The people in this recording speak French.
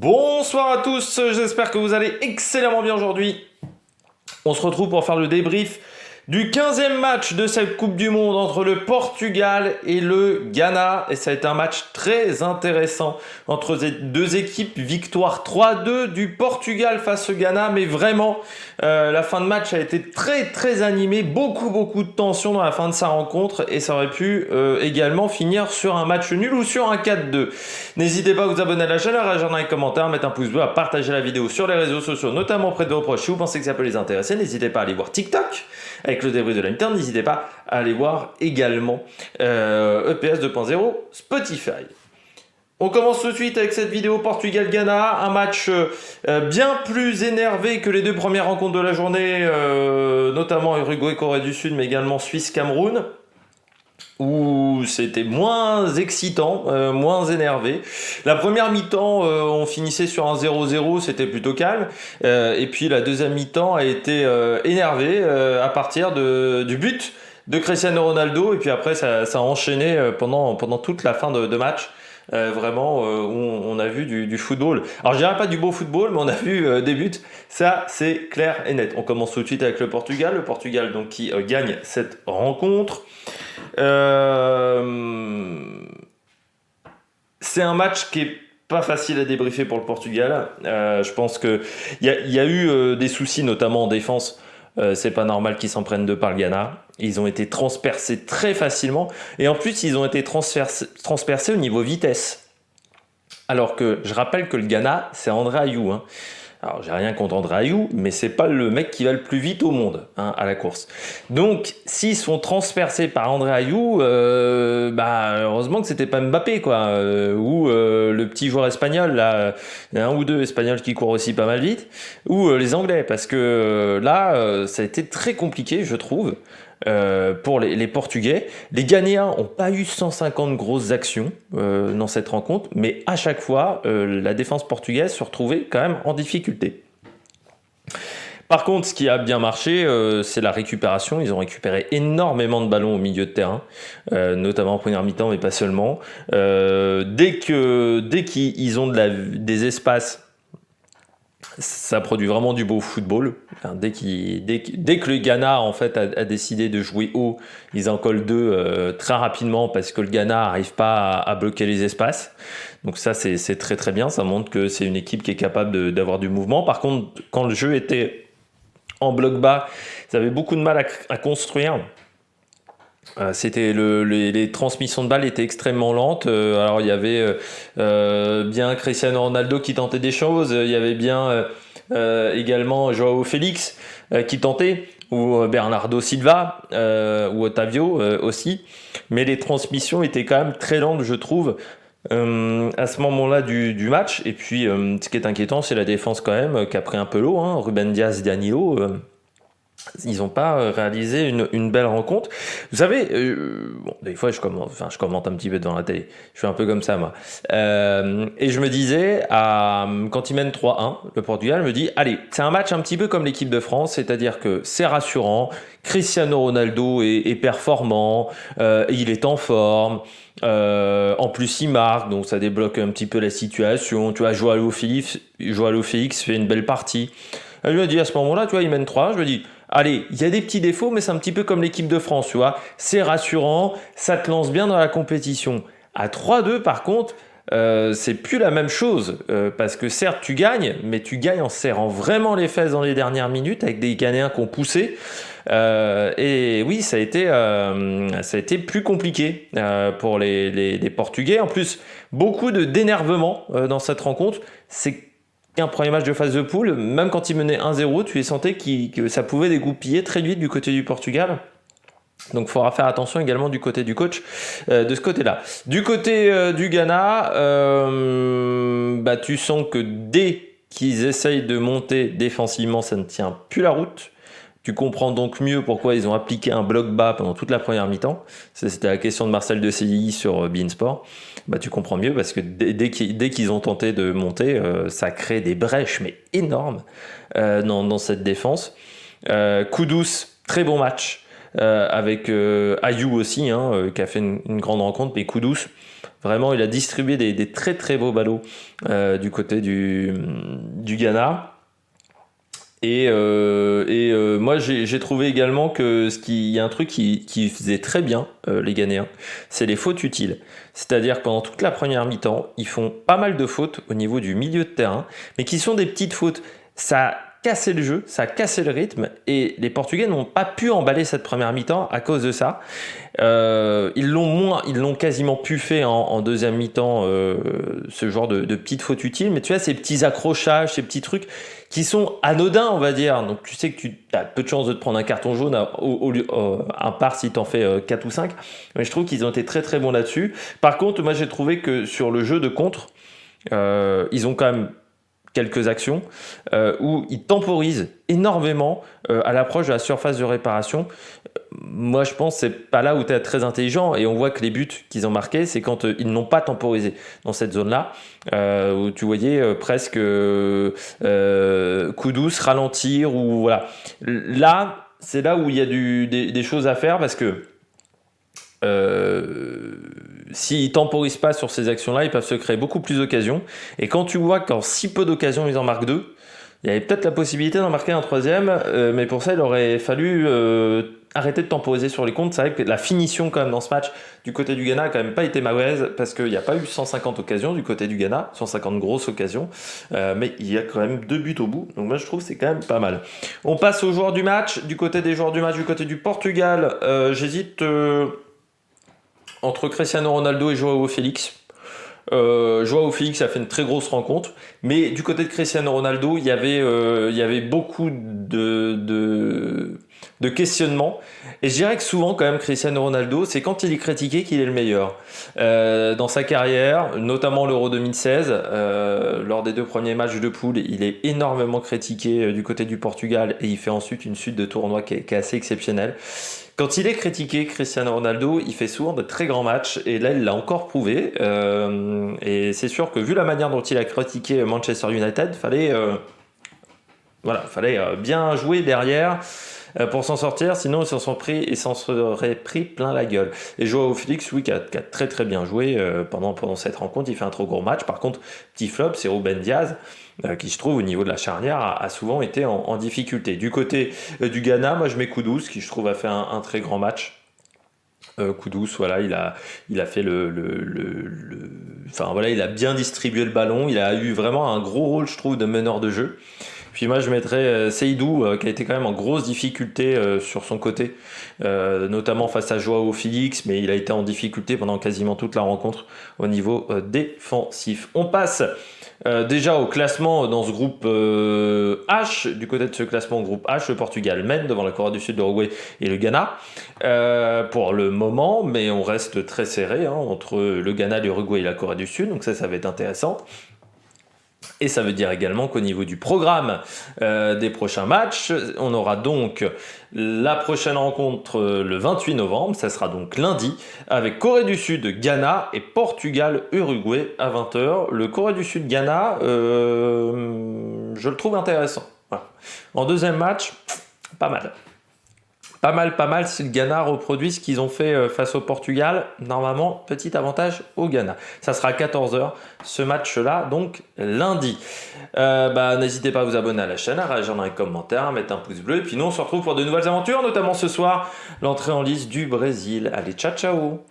Bonsoir à tous, j'espère que vous allez excellemment bien aujourd'hui. On se retrouve pour faire le débrief du 15e match de cette Coupe du Monde entre le Portugal et le Ghana. Et ça a été un match très intéressant entre ces deux équipes. Victoire 3-2 du Portugal face au Ghana. Mais vraiment, la fin de match a été très animée. Beaucoup de tension dans la fin de sa rencontre. Et ça aurait pu également finir sur un match nul ou sur un 4-2. N'hésitez pas à vous abonner à la chaîne, à réagir dans les commentaires, à mettre un pouce bleu, à partager la vidéo sur les réseaux sociaux, notamment auprès de vos proches. Si vous pensez que ça peut les intéresser, n'hésitez pas à aller voir TikTok avec le débrief de la mi-temps. N'hésitez pas à aller voir également EPS 2.0 Spotify. On commence tout de suite avec cette vidéo Portugal-Ghana, un match bien plus énervé que les deux premières rencontres de la journée, notamment Uruguay-Corée du Sud, mais également Suisse-Cameroun, où c'était moins excitant, moins énervé. La première mi-temps, on finissait sur un 0-0, c'était plutôt calme. Et puis la deuxième mi-temps a été énervée à partir du but de Cristiano Ronaldo. Et puis après, ça a enchaîné pendant toute la fin de match. Vraiment, où on a vu du football. Alors, je dirais pas du beau football, mais on a vu des buts. Ça, c'est clair et net. On commence tout de suite avec le Portugal. Le Portugal, donc, qui gagne cette rencontre. C'est un match qui est pas facile à débriefer pour le Portugal. Je pense que il y a eu des soucis, notamment en défense. C'est pas normal qu'ils s'en prennent deux par le Ghana. Ils ont été transpercés très facilement. Et en plus, ils ont été transpercés au niveau vitesse. Alors que je rappelle que le Ghana, c'est André Ayew. Alors, j'ai rien contre André Ayew, mais c'est pas le mec qui va le plus vite au monde à la course. Donc, s'ils sont transpercés par André Ayew, heureusement que c'était pas Mbappé, quoi, ou le petit joueur espagnol, là, il y a un ou deux Espagnols qui courent aussi pas mal vite, ou les Anglais, parce que là, ça a été très compliqué, je trouve. Pour les Portugais. Les Ghanéens n'ont pas eu 150 grosses actions dans cette rencontre, mais à chaque fois, la défense portugaise se retrouvait quand même en difficulté. Par contre, ce qui a bien marché, c'est la récupération. Ils ont récupéré énormément de ballons au milieu de terrain, notamment en première mi-temps, mais pas seulement. Dès qu'ils ont des espaces, ça produit vraiment du beau football. Enfin, dès que le Ghana en fait a décidé de jouer haut, ils en collent deux très rapidement parce que le Ghana n'arrive pas à bloquer les espaces. Donc ça c'est très bien, ça montre que c'est une équipe qui est capable d'avoir du mouvement. Par contre, quand le jeu était en bloc bas, ils avaient beaucoup de mal à construire. Les transmissions de balles étaient extrêmement lentes. Alors il y avait bien Cristiano Ronaldo qui tentait des choses, il y avait bien également João Félix qui tentait, ou Bernardo Silva ou Otavio aussi, mais les transmissions étaient quand même très lentes, je trouve, à ce moment-là du match. Et puis ce qui est inquiétant, c'est la défense quand même qui a pris un peu l'eau, Ruben Dias, Danilo. Ils n'ont pas réalisé une belle rencontre. Vous savez, des fois je commente un petit peu devant la télé. Je suis un peu comme ça, moi. Et je me disais, quand ils mènent 3-1, le Portugal me dit, allez, c'est un match un petit peu comme l'équipe de France, c'est-à-dire que c'est rassurant, Cristiano Ronaldo est performant, il est en forme, en plus il marque, donc ça débloque un petit peu la situation. Tu vois, João Félix fait une belle partie. Je me dis à ce moment-là, tu vois, ils mènent 3, je me dis, allez, il y a des petits défauts, mais c'est un petit peu comme l'équipe de France, tu vois. C'est rassurant, ça te lance bien dans la compétition. À 3-2, par contre, c'est plus la même chose. Parce que certes, tu gagnes, mais tu gagnes en serrant vraiment les fesses dans les dernières minutes avec des Ghanéens qui ont poussé. Et oui, ça a été plus compliqué pour les Portugais. En plus, beaucoup d'énervement dans cette rencontre. C'est un premier match de phase de poule, même quand ils menaient 1-0, tu les sentais que ça pouvait dégoupiller très vite du côté du Portugal. Donc il faudra faire attention également du côté du coach de ce côté-là. Du côté du Ghana, tu sens que dès qu'ils essayent de monter défensivement, ça ne tient plus la route. Tu comprends donc mieux pourquoi ils ont appliqué un bloc bas pendant toute la première mi-temps. C'était la question de Marcel Desailly sur beIN Sport. Tu comprends mieux parce que dès qu'ils ont tenté de monter, ça crée des brèches mais énormes dans cette défense. Kudus, très bon match avec Ayew aussi, qui a fait une grande rencontre. Mais Kudus, Vraiment, il a distribué des très très beaux ballots du côté du Ghana. Moi, j'ai trouvé également que il y a un truc qui faisait très bien les Ghanéens, c'est les fautes utiles. C'est-à-dire que pendant toute la première mi-temps, ils font pas mal de fautes au niveau du milieu de terrain, mais qui sont des petites fautes. Ça a cassé le jeu, ça a cassé le rythme, et les Portugais n'ont pas pu emballer cette première mi-temps à cause de ça. Ils l'ont quasiment pu faire en deuxième mi-temps, ce genre de petites fautes utiles, mais tu vois, ces petits accrochages, ces petits trucs qui sont anodins, on va dire. Donc tu sais que tu as peu de chances de te prendre un carton jaune à part si tu en fais 4 ou 5. Mais je trouve qu'ils ont été très très bons là-dessus. Par contre, moi j'ai trouvé que sur le jeu de contre, ils ont quand même quelques actions où ils temporisent énormément à l'approche de la surface de réparation. Moi, je pense que c'est pas là où tu es très intelligent, et on voit que les buts qu'ils ont marqués, c'est quand ils n'ont pas temporisé dans cette zone-là, où tu voyais presque Kudus ralentir, ou voilà. Là, c'est là où il y a des choses à faire, parce que s'ils ne temporisent pas sur ces actions-là, ils peuvent se créer beaucoup plus d'occasions. Et quand tu vois qu'en si peu d'occasions, ils en marquent 2, il y avait peut-être la possibilité d'en marquer un troisième, mais pour ça, il aurait fallu arrêter de temporiser sur les comptes. C'est vrai que la finition quand même dans ce match du côté du Ghana a quand même pas été mauvaise, parce qu'il n'y a pas eu 150 occasions du côté du Ghana, 150 grosses occasions, mais il y a quand même 2 buts au bout. Donc moi, je trouve que c'est quand même pas mal. On passe aux joueurs du match. Du côté des joueurs du match, du côté du Portugal, j'hésite entre Cristiano Ronaldo et Joao Félix. Joao Félix a fait une très grosse rencontre, mais du côté de Cristiano Ronaldo, il y avait beaucoup de questionnements, et je dirais que souvent quand même Cristiano Ronaldo, c'est quand il est critiqué qu'il est le meilleur. Dans sa carrière, notamment l'Euro 2016, lors des 2 premiers matchs de poule, il est énormément critiqué du côté du Portugal, et il fait ensuite une suite de tournois qui est assez exceptionnelle. Quand il est critiqué, Cristiano Ronaldo, il fait souvent de très grands matchs, et là il l'a encore prouvé, et c'est sûr que vu la manière dont il a critiqué Manchester United, fallait bien jouer derrière pour s'en sortir, sinon ils s'en seraient pris plein la gueule. Et Joao Félix, oui, qui a très très bien joué pendant cette rencontre. Il fait un trop gros match. Par contre, petit flop, c'est Ruben Diaz, qui je trouve au niveau de la charnière a souvent été en difficulté. Du côté du Ghana, moi je mets Kudus, qui je trouve a fait un très grand match. Kudus, voilà, il a fait enfin voilà, il a bien distribué le ballon. Il a eu vraiment un gros rôle, je trouve, de meneur de jeu. Puis moi je mettrais Seydou, qui a été quand même en grosse difficulté sur son côté, notamment face à Joao Félix, mais il a été en difficulté pendant quasiment toute la rencontre au niveau défensif. On passe déjà au classement dans ce groupe H. Du côté de ce classement groupe H, le Portugal mène devant la Corée du Sud, l'Uruguay et le Ghana pour le moment, mais on reste très serré entre le Ghana, l'Uruguay et la Corée du Sud, donc ça va être intéressant. Et ça veut dire également qu'au niveau du programme des prochains matchs, on aura donc la prochaine rencontre le 28 novembre, ça sera donc lundi, avec Corée du Sud, Ghana et Portugal, Uruguay à 20h. Le Corée du Sud, Ghana, je le trouve intéressant. Voilà. En deuxième match, pas mal. Pas mal, si le Ghana reproduit ce qu'ils ont fait face au Portugal, normalement, petit avantage au Ghana. Ça sera à 14h, ce match-là, donc lundi. N'hésitez pas à vous abonner à la chaîne, à réagir dans les commentaires, à mettre un pouce bleu, et puis nous on se retrouve pour de nouvelles aventures, notamment ce soir, l'entrée en lice du Brésil. Allez, ciao ciao!